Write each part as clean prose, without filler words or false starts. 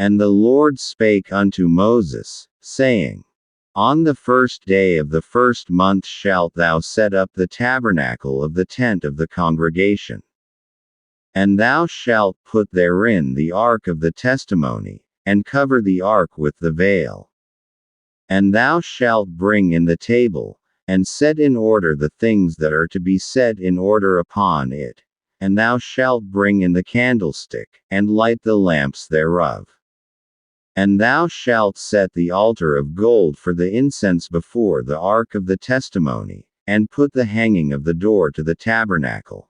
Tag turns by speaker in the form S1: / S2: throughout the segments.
S1: And the Lord spake unto Moses, saying, On the first day of the first month shalt thou set up the tabernacle of the tent of the congregation. And thou shalt put therein the ark of the testimony, and cover the ark with the veil. And thou shalt bring in the table, and set in order the things that are to be set in order upon it. And thou shalt bring in the candlestick, and light the lamps thereof. And thou shalt set the altar of gold for the incense before the ark of the testimony, and put the hanging of the door to the tabernacle.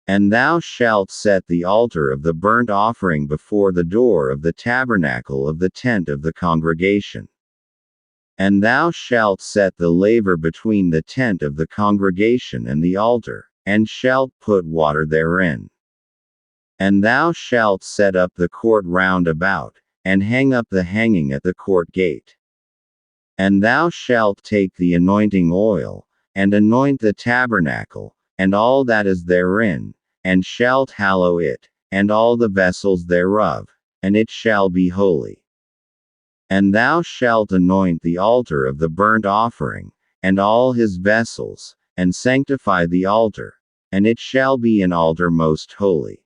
S1: And thou shalt set the altar of the burnt offering before the door of the tabernacle of the tent of the congregation. And thou shalt set the laver between the tent of the congregation and the altar, and shalt put water therein. And thou shalt set up the court round about, and hang up the hanging at the court gate. And thou shalt take the anointing oil, and anoint the tabernacle, and all that is therein, and shalt hallow it, and all the vessels thereof, and it shall be holy. And thou shalt anoint the altar of the burnt offering, and all his vessels, and sanctify the altar, and it shall be an altar most holy.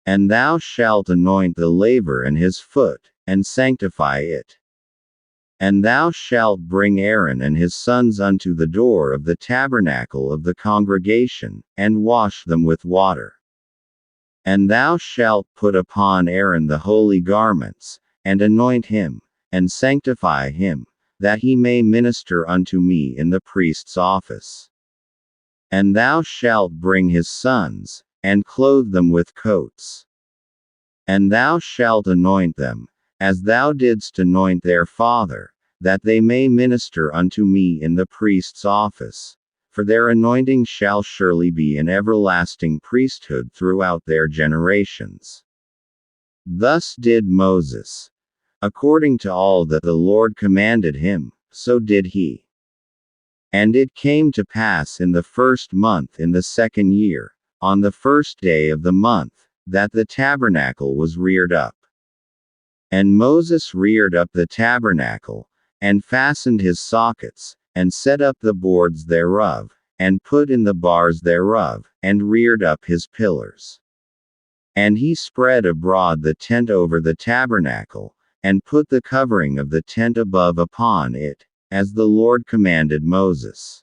S1: And thou shalt anoint the laver and his foot, and sanctify it. And thou shalt bring Aaron and his sons unto the door of the tabernacle of the congregation, and wash them with water. And thou shalt put upon Aaron the holy garments, and anoint him, and sanctify him, that he may minister unto me in the priest's office. And thou shalt bring his sons, and clothe them with coats. And thou shalt anoint them, as thou didst anoint their father, that they may minister unto me in the priest's office, for their anointing shall surely be an everlasting priesthood throughout their generations. Thus did Moses. According to all that the Lord commanded him, so did he. And it came to pass in the first month in the second year, on the first day of the month, that the tabernacle was reared up. And Moses reared up the tabernacle, and fastened his sockets, and set up the boards thereof, and put in the bars thereof, and reared up his pillars. And he spread abroad the tent over the tabernacle, and put the covering of the tent above upon it, as the Lord commanded Moses.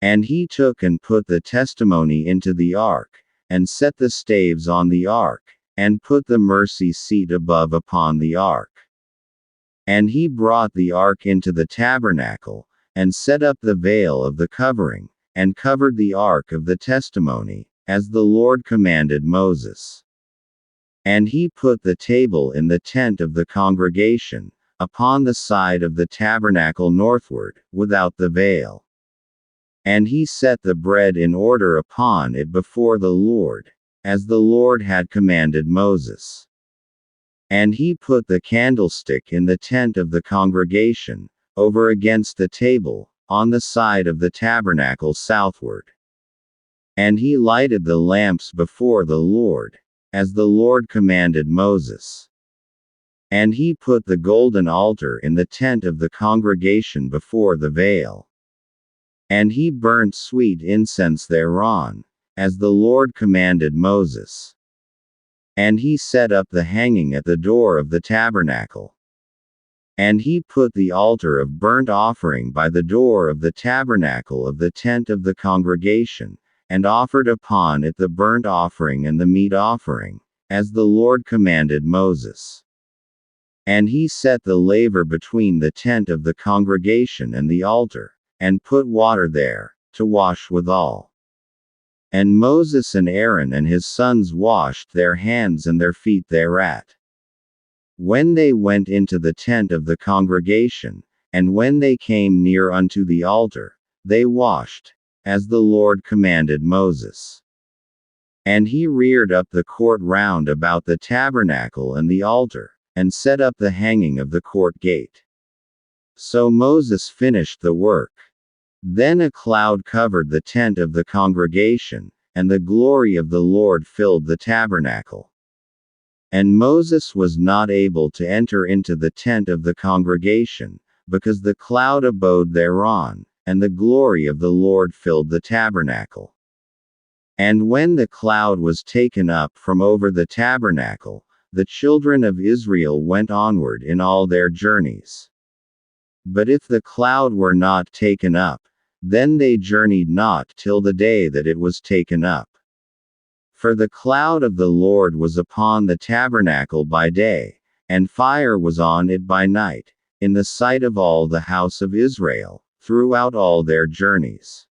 S1: And he took and put the testimony into the ark, and set the staves on the ark, and put the mercy seat above upon the ark. And he brought the ark into the tabernacle, and set up the veil of the covering, and covered the ark of the testimony, as the Lord commanded Moses. And he put the table in the tent of the congregation, upon the side of the tabernacle northward, without the veil. And he set the bread in order upon it before the Lord, as the Lord had commanded Moses. And he put the candlestick in the tent of the congregation, over against the table, on the side of the tabernacle southward. And he lighted the lamps before the Lord, as the Lord commanded Moses. And he put the golden altar in the tent of the congregation before the veil. And he burnt sweet incense thereon, as the Lord commanded Moses. And he set up the hanging at the door of the tabernacle. And he put the altar of burnt offering by the door of the tabernacle of the tent of the congregation, and offered upon it the burnt offering and the meat offering, as the Lord commanded Moses. And he set the laver between the tent of the congregation and the altar, and put water there, to wash withal. And Moses and Aaron and his sons washed their hands and their feet thereat. When they went into the tent of the congregation, and when they came near unto the altar, they washed, as the Lord commanded Moses. And he reared up the court round about the tabernacle and the altar, and set up the hanging of the court gate. So Moses finished the work. Then a cloud covered the tent of the congregation, and the glory of the Lord filled the tabernacle. And Moses was not able to enter into the tent of the congregation, because the cloud abode thereon, and the glory of the Lord filled the tabernacle. And when the cloud was taken up from over the tabernacle, the children of Israel went onward in all their journeys. But if the cloud were not taken up, then they journeyed not till the day that it was taken up. For the cloud of the Lord was upon the tabernacle by day, and fire was on it by night, in the sight of all the house of Israel, throughout all their journeys.